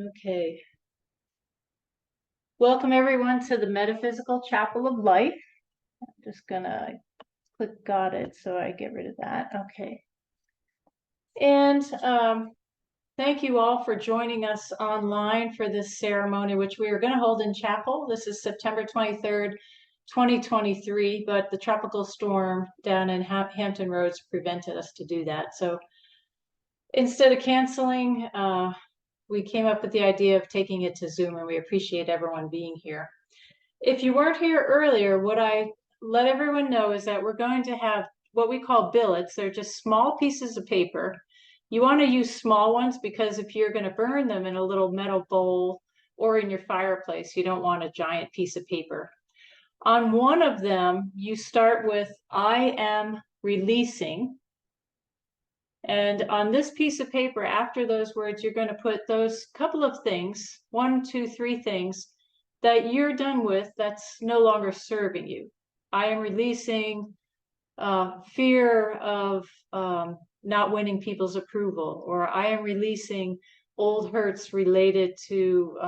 Okay. Welcome everyone to the Metaphysical Chapel of Life. I'm just gonna click got it so I get rid of that. Okay. And thank you all for joining us online for this ceremony, which we are going to hold in chapel. This is September 23rd, 2023, but the tropical storm down in Hampton Roads prevented us to do that. So instead of canceling, we came up with the idea of taking it to Zoom, and we appreciate everyone being here. If you weren't here earlier, what I let everyone know is that we're going to have what we call billets. They're just small pieces of paper. You want to use small ones because if you're going to burn them in a little metal bowl or in your fireplace, you don't want a giant piece of paper. On one of them, you start with, I am releasing. And on this piece of paper, after those words, you're going to put those couple of things, 1, 2, 3 things that you're done with that's no longer serving you. I am releasing fear of not winning people's approval, or I am releasing old hurts related to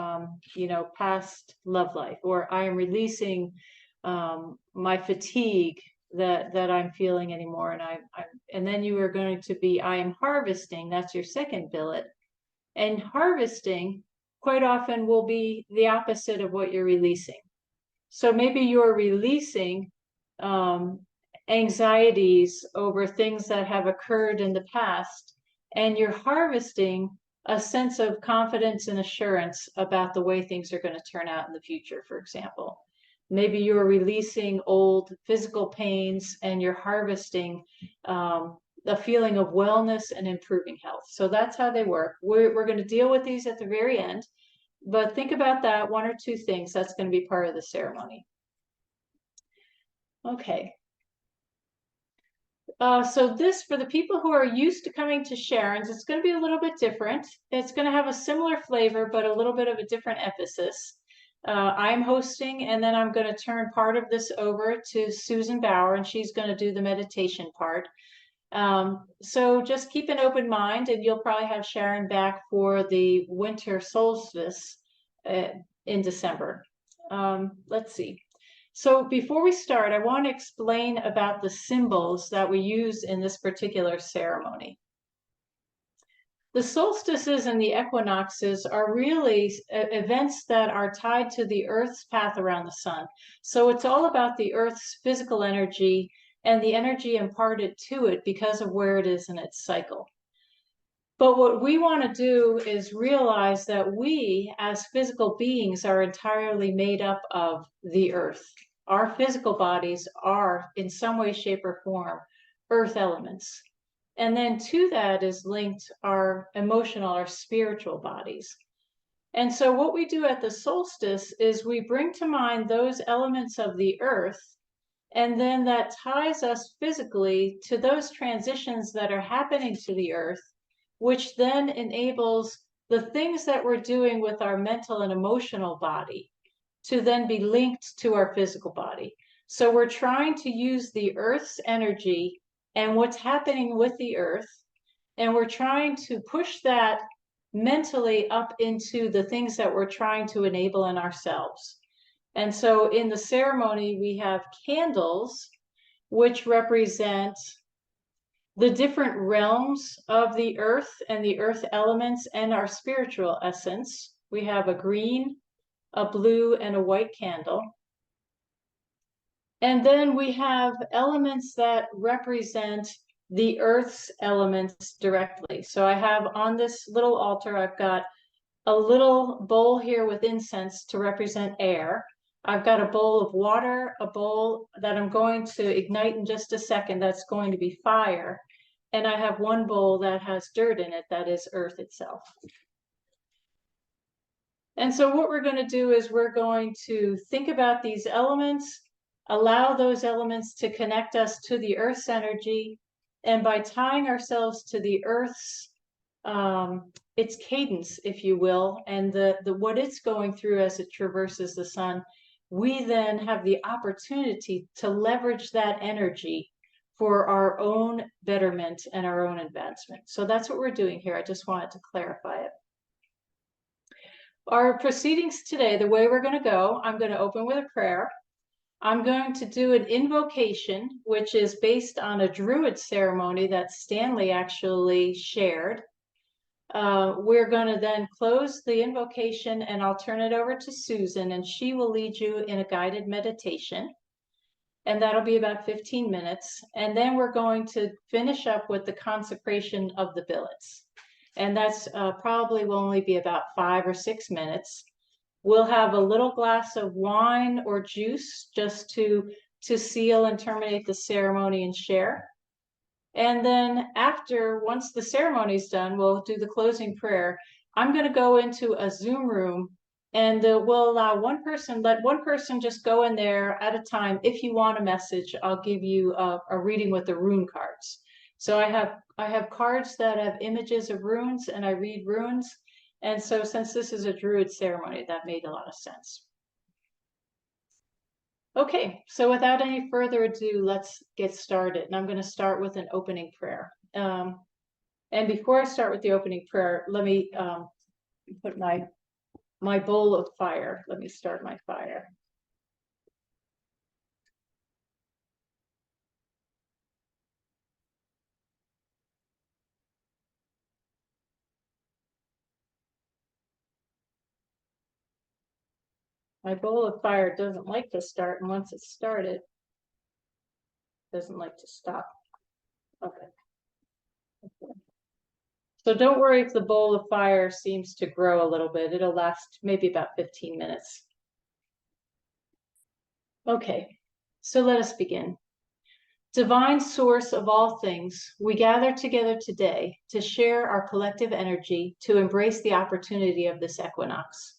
past love life, or I am releasing my fatigue that I'm feeling anymore. And then you are going to be, I am harvesting. That's your second billet. And harvesting quite often will be the opposite of what you're releasing. So maybe you're releasing anxieties over things that have occurred in the past, and you're harvesting a sense of confidence and assurance about the way things are going to turn out in the future, for example. Maybe you're releasing old physical pains and you're harvesting the feeling of wellness and improving health. So that's how they work. We're going to deal with these at the very end, but think about that, 1 or 2 things. That's going to be part of the ceremony. Okay. So this, for the people who are used to coming to Sharon's, it's going to be a little bit different. It's going to have a similar flavor, but a little bit of a different emphasis. I'm hosting, and then I'm going to turn part of this over to Susan Bauer, and she's going to do the meditation part. So just keep an open mind, and you'll probably have Sharon back for the winter solstice in December. Let's see. So before we start, I want to explain about the symbols that we use in this particular ceremony. The solstices and the equinoxes are really events that are tied to the Earth's path around the sun. So it's all about the Earth's physical energy and the energy imparted to it because of where it is in its cycle. But what we want to do is realize that we, as physical beings, are entirely made up of the Earth. Our physical bodies are, in some way, shape, or form, Earth elements. And then to that is linked our emotional, our spiritual bodies. And so what we do at the solstice is we bring to mind those elements of the Earth, and then that ties us physically to those transitions that are happening to the Earth, which then enables the things that we're doing with our mental and emotional body to then be linked to our physical body. So we're trying to use the Earth's energy and what's happening with the Earth, and we're trying to push that mentally up into the things that we're trying to enable in ourselves. And so in the ceremony, we have candles, which represent the different realms of the Earth and the Earth elements and our spiritual essence. We have a green, a blue, and a white candle. And then we have elements that represent the Earth's elements directly. So I have on this little altar, I've got a little bowl here with incense to represent air. I've got a bowl of water, a bowl that I'm going to ignite in just a second, that's going to be fire. And I have one bowl that has dirt in it, that is Earth itself. And so what we're going to do is we're going to think about these elements, allow those elements to connect us to the Earth's energy, and by tying ourselves to the Earth's its cadence, if you will, and the what it's going through as it traverses the sun, we then have the opportunity to leverage that energy for our own betterment and our own advancement. So that's what we're doing here. I just wanted to clarify it. Our proceedings today, the way we're going to go, I'm going to open with a prayer. I'm going to do an invocation, which is based on a Druid ceremony that Stanley actually shared. We're going to then close the invocation, and I'll turn it over to Susan, and she will lead you in a guided meditation. And that'll be about 15 minutes. And then we're going to finish up with the consecration of the billets. And that's probably will only be about 5 or 6 minutes. We'll have a little glass of wine or juice just to seal and terminate the ceremony and share. And then once the ceremony's done, we'll do the closing prayer. I'm going to go into a Zoom room, and we'll allow let one person just go in there at a time. If you want a message, I'll give you a reading with the rune cards. So I have cards that have images of runes, and I read runes. And so since this is a Druid ceremony, that made a lot of sense. Okay, so without any further ado, let's get started. And I'm going to start with an opening prayer. And before I start with the opening prayer, let me put my bowl of fire. Let me start my fire. My bowl of fire doesn't like to start, and once it's started, it doesn't like to stop. Okay. So don't worry if the bowl of fire seems to grow a little bit. It'll last maybe about 15 minutes. Okay, so let us begin. Divine source of all things, we gather together today to share our collective energy to embrace the opportunity of this equinox.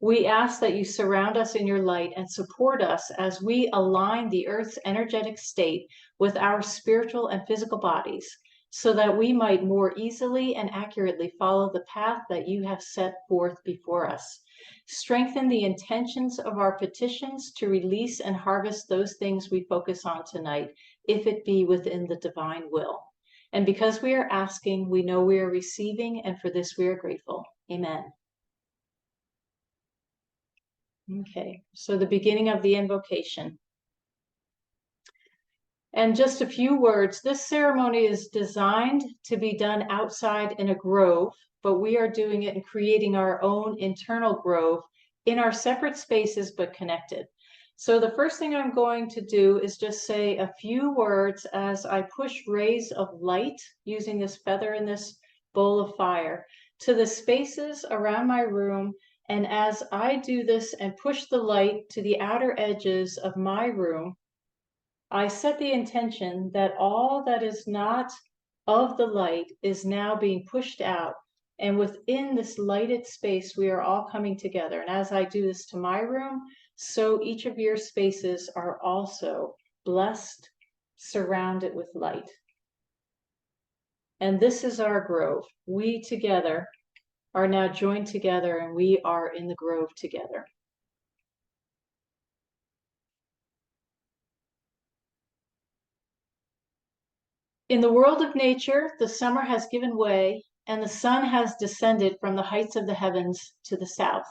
We ask that you surround us in your light and support us as we align the Earth's energetic state with our spiritual and physical bodies, so that we might more easily and accurately follow the path that you have set forth before us. Strengthen the intentions of our petitions to release and harvest those things we focus on tonight, if it be within the divine will. And because we are asking, we know we are receiving, and for this we are grateful. Amen. Okay, so the beginning of the invocation. And just a few words, this ceremony is designed to be done outside in a grove, but we are doing it and creating our own internal grove in our separate spaces, but connected. So the first thing I'm going to do is just say a few words as I push rays of light using this feather in this bowl of fire to the spaces around my room. And as I do this and push the light to the outer edges of my room, I set the intention that all that is not of the light is now being pushed out. And within this lighted space, we are all coming together. And as I do this to my room, so each of your spaces are also blessed, surrounded with light. And this is our grove. We together are now joined together, and we are in the grove together. In the world of nature, the summer has given way, and the sun has descended from the heights of the heavens to the south.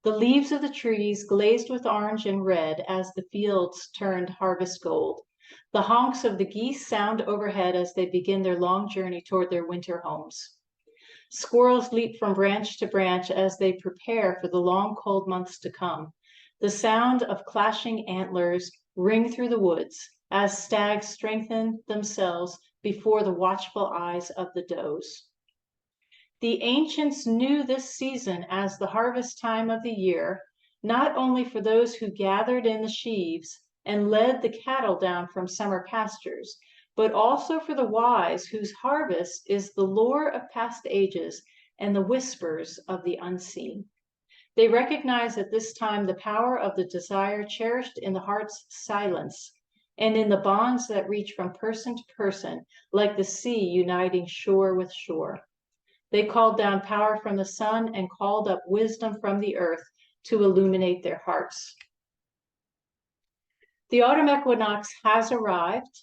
The leaves of the trees glazed with orange and red as the fields turned harvest gold. The honks of the geese sound overhead as they begin their long journey toward their winter homes. Squirrels leap from branch to branch as they prepare for the long, cold months to come. The sound of clashing antlers ring through the woods as stags strengthen themselves before the watchful eyes of the does. The ancients knew this season as the harvest time of the year, not only for those who gathered in the sheaves and led the cattle down from summer pastures, but also for the wise whose harvest is the lore of past ages and the whispers of the unseen. They recognize at this time the power of the desire cherished in the heart's silence and in the bonds that reach from person to person, like the sea uniting shore with shore. They called down power from the sun and called up wisdom from the earth to illuminate their hearts. The autumn equinox has arrived,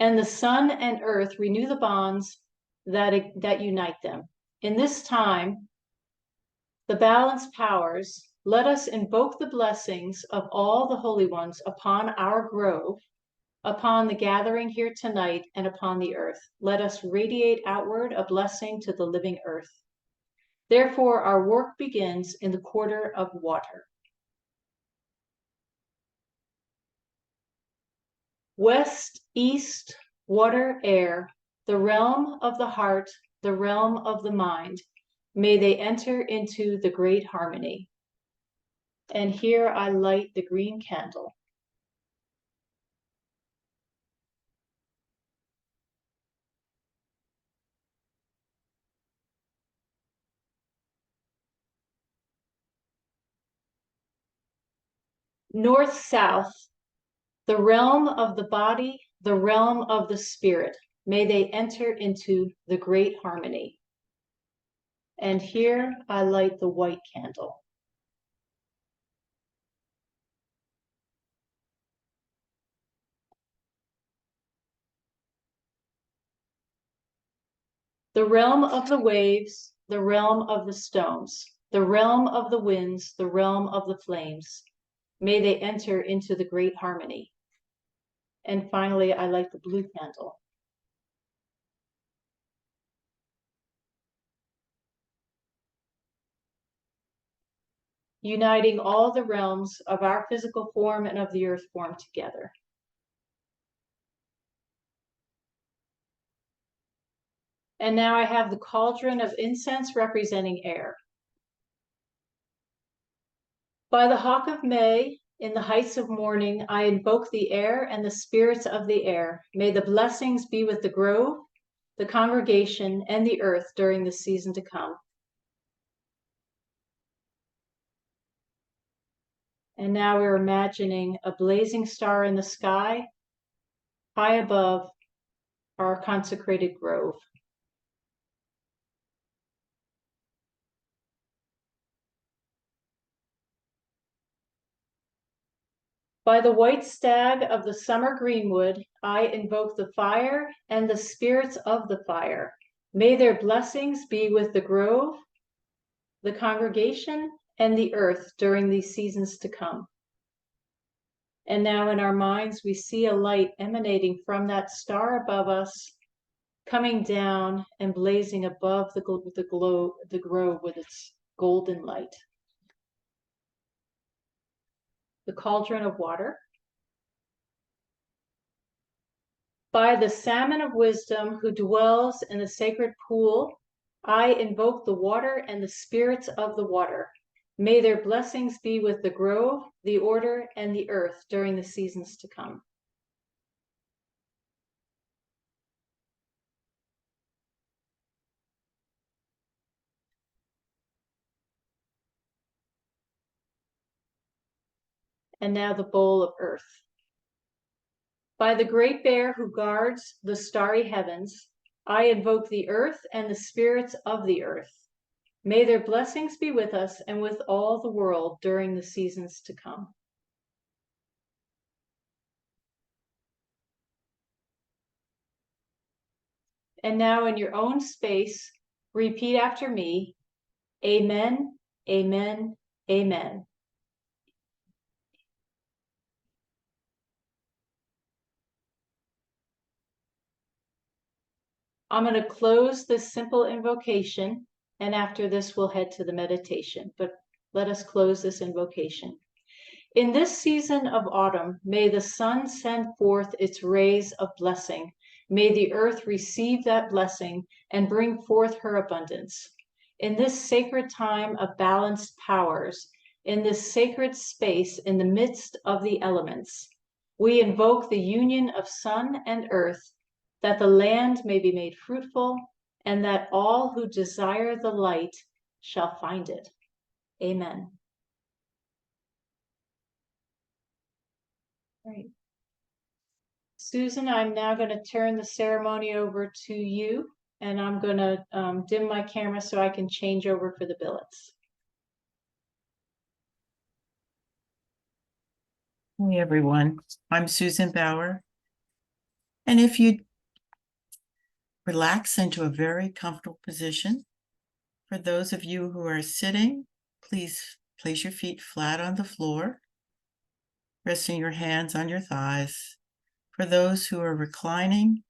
and the sun and earth renew the bonds that unite them. In this time, the balanced powers, let us invoke the blessings of all the holy ones upon our grove, upon the gathering here tonight, and upon the earth. Let us radiate outward a blessing to the living earth. Therefore, our work begins in the quarter of water. West, east, water, air, the realm of the heart, the realm of the mind, may they enter into the great harmony. And here I light the green candle. North, south, the realm of the body, the realm of the spirit, may they enter into the great harmony. And here I light the white candle. The realm of the waves, the realm of the stones, the realm of the winds, the realm of the flames, may they enter into the great harmony. And finally, I light the blue candle. Uniting all the realms of our physical form and of the earth form together. And now I have the cauldron of incense representing air. By the hawk of May, in the heights of morning, I invoke the air and the spirits of the air. May the blessings be with the grove, the congregation, and the earth during the season to come. And now we're imagining a blazing star in the sky, high above our consecrated grove. By the white stag of the summer greenwood, I invoke the fire and the spirits of the fire. May their blessings be with the grove, the congregation, and the earth during these seasons to come. And now in our minds, we see a light emanating from that star above us, coming down and blazing above the grove with its golden light. The cauldron of water. By the salmon of wisdom who dwells in the sacred pool, I invoke the water and the spirits of the water. May their blessings be with the grove, the order, and the earth during the seasons to come. And now the bowl of earth. By the great bear who guards the starry heavens, I invoke the earth and the spirits of the earth. May their blessings be with us and with all the world during the seasons to come. And now in your own space, repeat after me, amen, amen, amen. I'm going to close this simple invocation, and after this we'll head to the meditation, but let us close this invocation. In this season of autumn, may the sun send forth its rays of blessing. May the earth receive that blessing and bring forth her abundance. In this sacred time of balanced powers, in this sacred space in the midst of the elements, we invoke the union of sun and earth, that the land may be made fruitful, and that all who desire the light shall find it. Amen. Right. Susan, I'm now going to turn the ceremony over to you, and I'm going to dim my camera so I can change over for the billets. Hey everyone, I'm Susan Bauer, and if you relax into a very comfortable position, for those of you who are sitting, please place your feet flat on the floor, resting your hands on your thighs. For those who are reclining,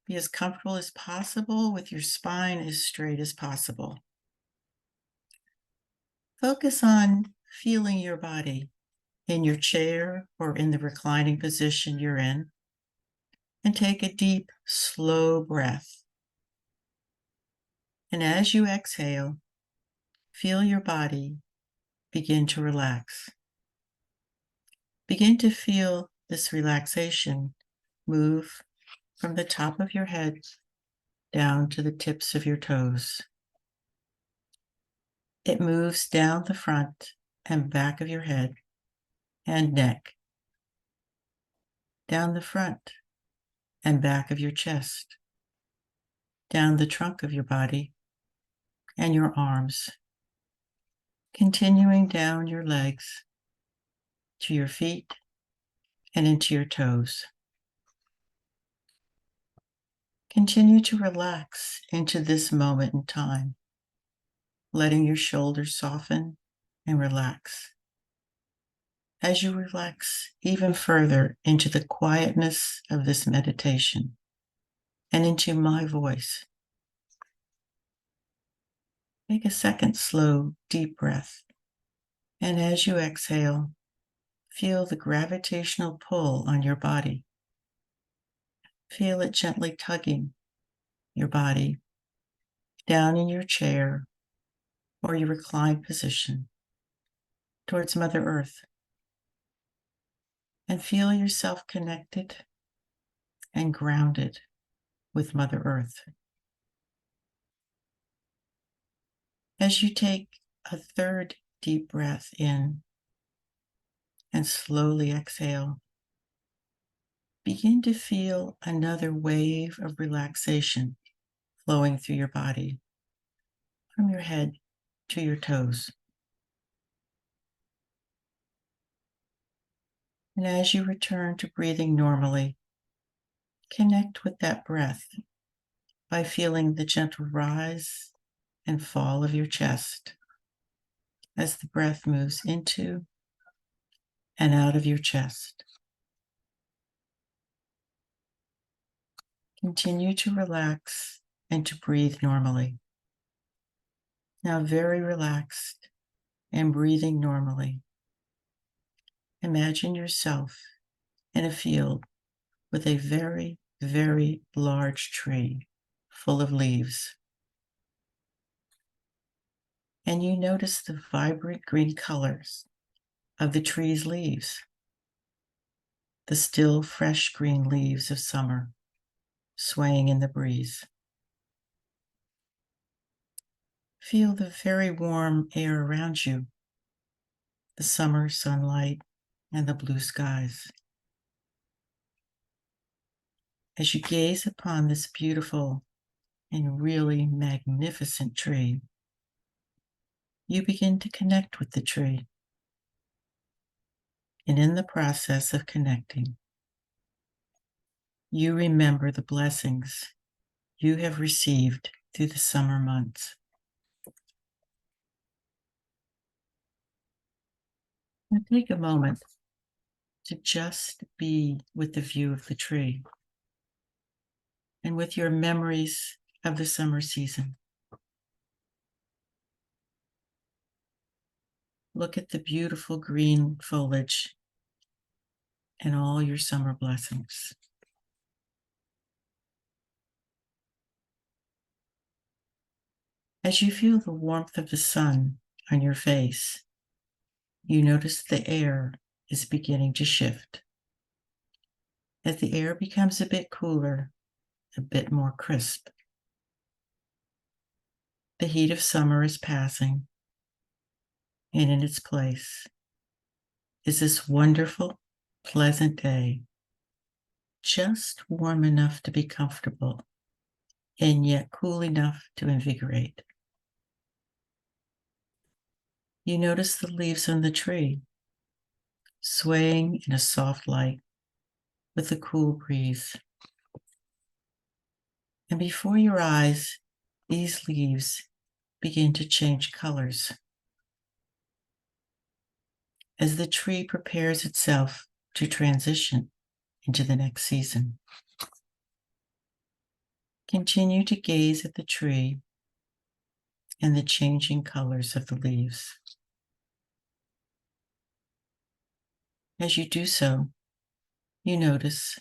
be as comfortable as possible with your spine as straight as possible. Focus on feeling your body in your chair or in the reclining position you're in, and take a deep, slow breath. And as you exhale, feel your body begin to relax. Begin to feel this relaxation move from the top of your head down to the tips of your toes. It moves down the front and back of your head and neck, down the front and back of your chest, down the trunk of your body and your arms, continuing down your legs to your feet and into your toes. Continue to relax into this moment in time, letting your shoulders soften and relax. As you relax even further into the quietness of this meditation and into my voice, take a second slow, deep breath. And as you exhale, feel the gravitational pull on your body. Feel it gently tugging your body down in your chair or your reclined position towards Mother Earth. And feel yourself connected and grounded with Mother Earth. As you take a third deep breath in and slowly exhale, begin to feel another wave of relaxation flowing through your body, from your head to your toes. And as you return to breathing normally, connect with that breath by feeling the gentle rise and fall of your chest as the breath moves into and out of your chest. Continue to relax and to breathe normally. Now very relaxed and breathing normally. Imagine yourself in a field with a very, very large tree full of leaves. And you notice the vibrant green colors of the tree's leaves, the still fresh green leaves of summer swaying in the breeze. Feel the very warm air around you, the summer sunlight and the blue skies. As you gaze upon this beautiful and really magnificent tree, you begin to connect with the tree. And in the process of connecting, you remember the blessings you have received through the summer months. Now take a moment to just be with the view of the tree and with your memories of the summer season. Look at the beautiful green foliage and all your summer blessings. As you feel the warmth of the sun on your face, you notice the air is beginning to shift. As the air becomes a bit cooler, a bit more crisp. The heat of summer is passing, and in its place is this wonderful, pleasant day, just warm enough to be comfortable, and yet cool enough to invigorate. You notice the leaves on the tree swaying in a soft light with a cool breeze. And before your eyes, these leaves begin to change colors. as the tree prepares itself to transition into the next season. Continue to gaze at the tree and the changing colors of the leaves. As you do so, you notice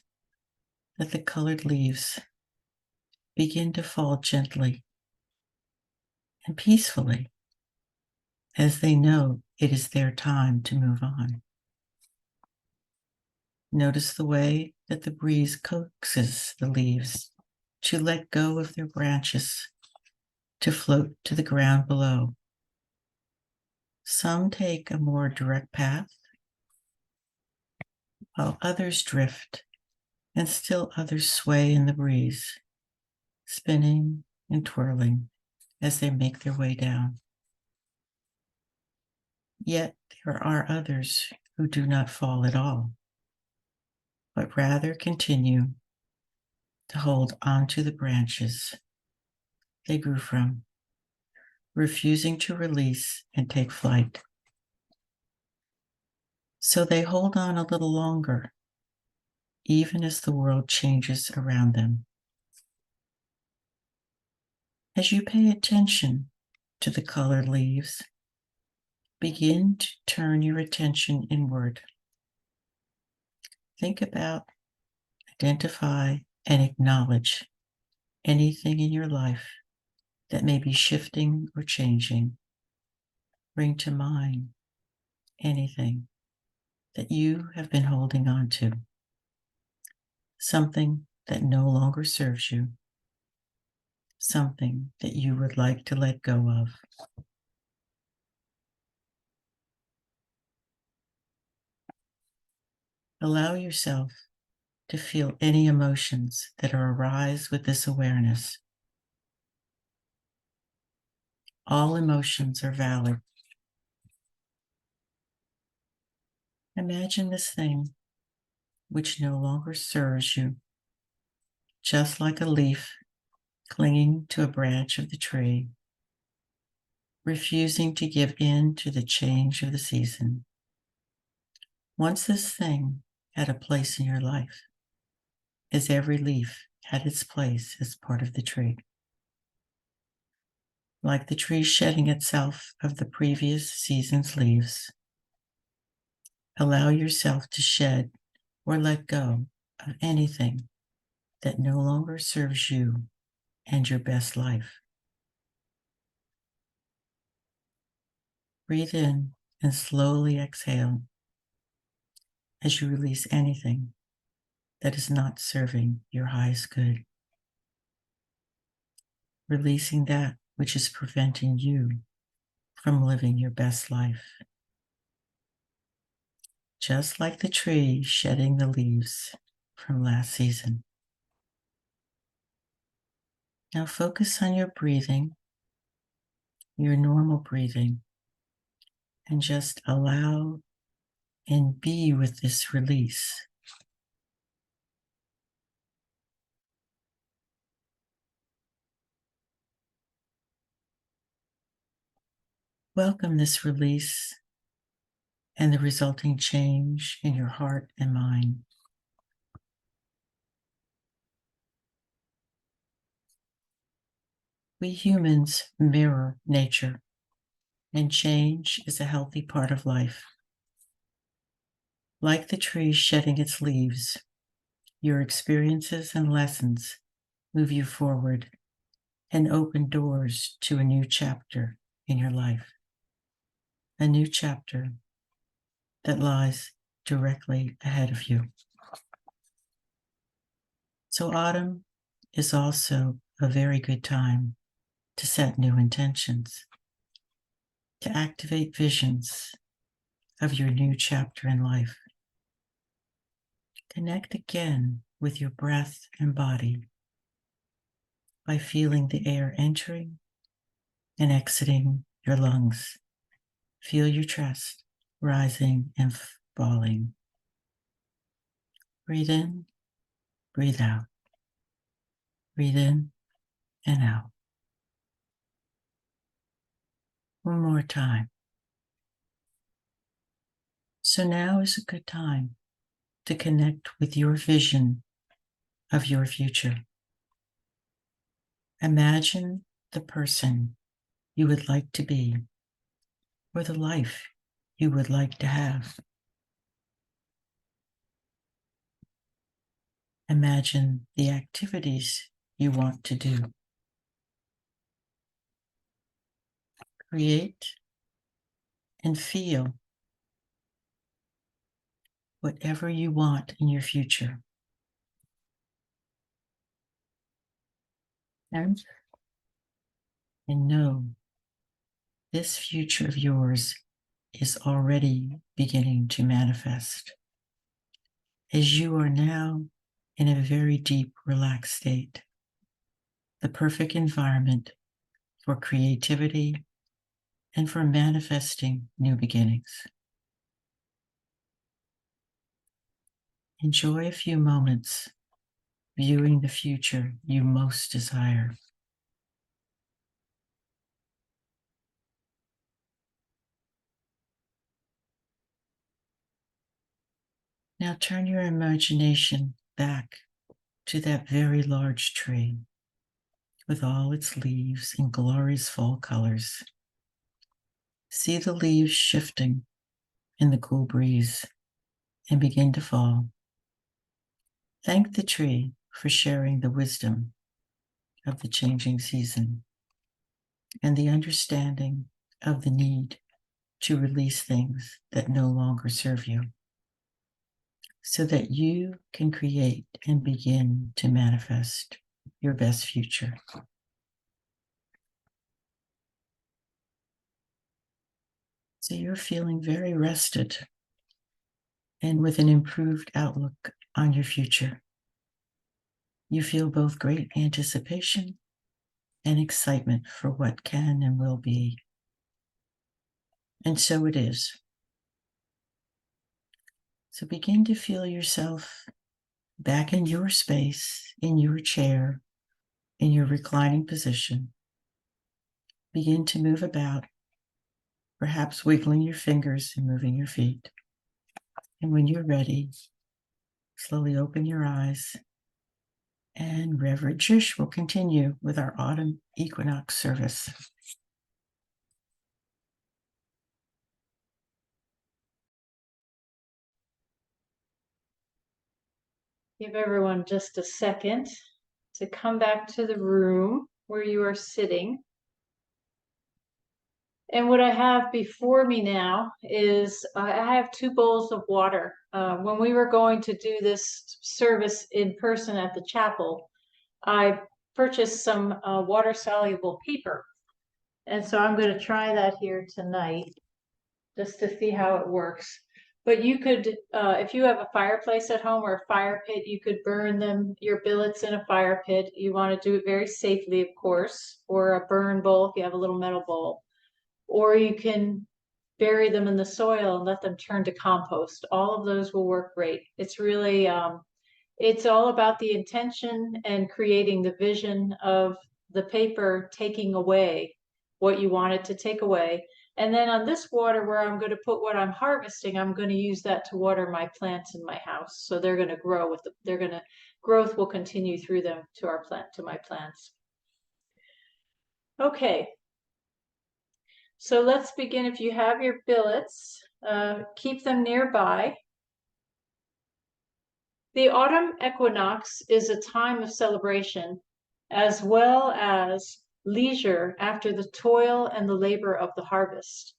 that the colored leaves begin to fall gently and peacefully as they know it is their time to move on. Notice the way that the breeze coaxes the leaves to let go of their branches, to float to the ground below. Some take a more direct path, while others drift, and still others sway in the breeze, spinning and twirling as they make their way down. Yet there are others who do not fall at all, but rather continue to hold onto the branches they grew from, refusing to release and take flight. So they hold on a little longer, even as the world changes around them. As you pay attention to the colored leaves, begin to turn your attention inward. Think about, identify, and acknowledge anything in your life that may be shifting or changing. Bring to mind anything that you have been holding on to, something that no longer serves you, something that you would like to let go of. Allow yourself to feel any emotions that arise with this awareness. All emotions are valid. Imagine this thing which no longer serves you, just like a leaf clinging to a branch of the tree, refusing to give in to the change of the season. Once this thing had a place in your life, as every leaf had its place as part of the tree. Like the tree shedding itself of the previous season's leaves, allow yourself to shed or let go of anything that no longer serves you and your best life. Breathe in and slowly exhale as you release anything that is not serving your highest good. Releasing that which is preventing you from living your best life. Just like the tree shedding the leaves from last season. Now focus on your breathing, your normal breathing, and just allow and be with this release. Welcome this release and the resulting change in your heart and mind. We humans mirror nature, and change is a healthy part of life. Like the tree shedding its leaves, your experiences and lessons move you forward and open doors to a new chapter in your life. A new chapter that lies directly ahead of you. So autumn is also a very good time to set new intentions, to activate visions of your new chapter in life. Connect again with your breath and body by feeling the air entering and exiting your lungs. Feel your chest rising and falling. Breathe in, breathe out. Breathe in and out. One more time. So now is a good time to connect with your vision of your future. Imagine the person you would like to be or the life you would like to have. Imagine the activities you want to do. Create and feel whatever you want in your future. And know this future of yours is already beginning to manifest, as you are now in a very deep, relaxed state, the perfect environment for creativity and for manifesting new beginnings. Enjoy a few moments viewing the future you most desire. Now turn your imagination back to that very large tree with all its leaves in glorious fall colors. See the leaves shifting in the cool breeze and begin to fall. Thank the tree for sharing the wisdom of the changing season and the understanding of the need to release things that no longer serve you, so that you can create and begin to manifest your best future. So you're feeling very rested and with an improved outlook on your future. You feel both great anticipation and excitement for what can and will be. And so it is. So begin to feel yourself back in your space, in your chair, in your reclining position. Begin to move about, perhaps wiggling your fingers and moving your feet. And when you're ready, slowly open your eyes, and Reverend Trish will continue with our autumn equinox service. Give everyone just a second to come back to the room where you are sitting. And what I have before me now is I have 2 bowls of water. When we were going to do this service in person at the chapel, I purchased some water-soluble paper. And so I'm going to try that here tonight just to see how it works. But you could, if you have a fireplace at home or a fire pit, you could burn your billets in a fire pit. You want to do it very safely, of course, or a burn bowl if you have a little metal bowl. Or you can bury them in the soil and let them turn to compost. All of those will work great. It's really, it's all about the intention and creating the vision of the paper taking away what you want it to take away. And then on this water where I'm going to put what I'm harvesting, I'm going to use that to water my plants in my house. So they're going to grow growth will continue through them to my plants. Okay. So let's begin. If you have your billets, keep them nearby. The autumn equinox is a time of celebration, as well as leisure after the toil and the labor of the harvest.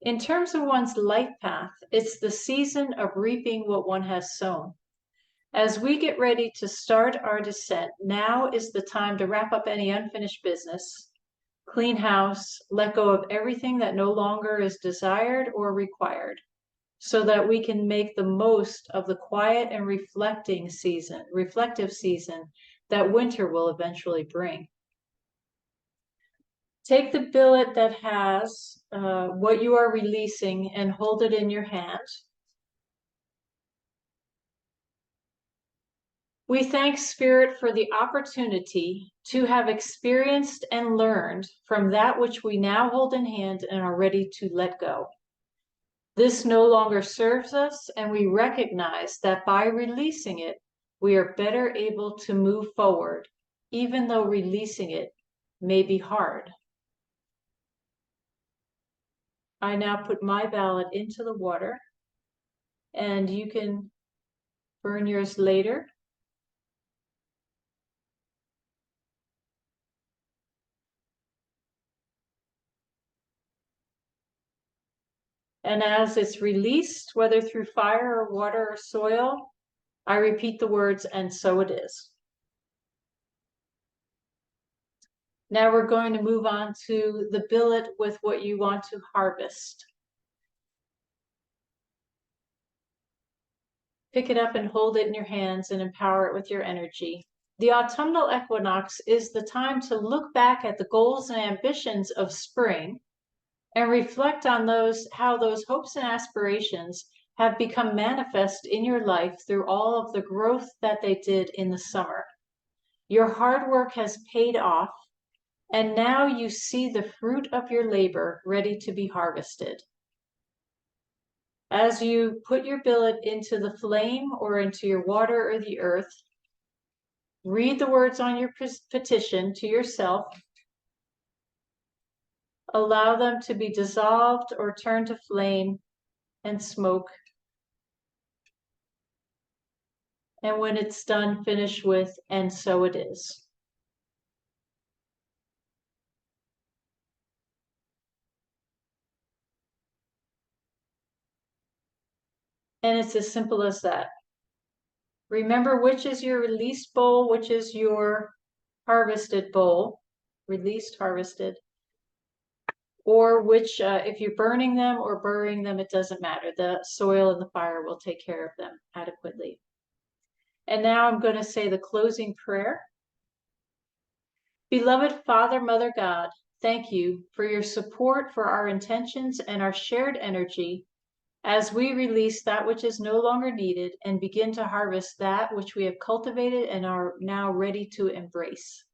In terms of one's life path, it's the season of reaping what one has sown. As we get ready to start our descent, now is the time to wrap up any unfinished business, clean house, let go of everything that no longer is desired or required, so that we can make the most of the quiet and reflective season that winter will eventually bring. Take the billet that has what you are releasing and hold it in your hand. We thank Spirit for the opportunity to have experienced and learned from that which we now hold in hand and are ready to let go. This no longer serves us, and we recognize that by releasing it, we are better able to move forward, even though releasing it may be hard. I now put my ballot into the water, and you can burn yours later. And as it's released, whether through fire or water or soil, I repeat the words, and so it is. Now we're going to move on to the billet with what you want to harvest. Pick it up and hold it in your hands and empower it with your energy. The autumnal equinox is the time to look back at the goals and ambitions of spring and reflect on how those hopes and aspirations have become manifest in your life through all of the growth that they did in the summer. Your hard work has paid off, and now you see the fruit of your labor ready to be harvested. As you put your billet into the flame or into your water or the earth, read the words on your petition to yourself. Allow them to be dissolved or turn to flame and smoke. And when it's done, finish with, and so it is. And it's as simple as that. Remember which is your released bowl, which is your harvested bowl, released, harvested, or which, if you're burning them or burying them, it doesn't matter. The soil and the fire will take care of them adequately. And now I'm going to say the closing prayer. Beloved Father, Mother God, thank you for your support for our intentions and our shared energy as we release that which is no longer needed and begin to harvest that which we have cultivated and are now ready to embrace.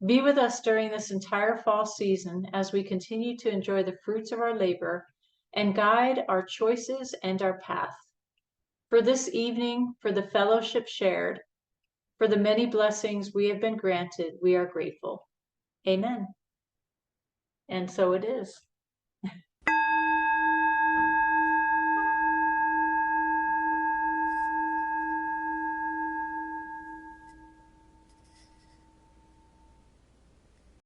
Be with us during this entire fall season as we continue to enjoy the fruits of our labor and guide our choices and our path. For this evening, for the fellowship shared, for the many blessings we have been granted, we are grateful. Amen. And so it is.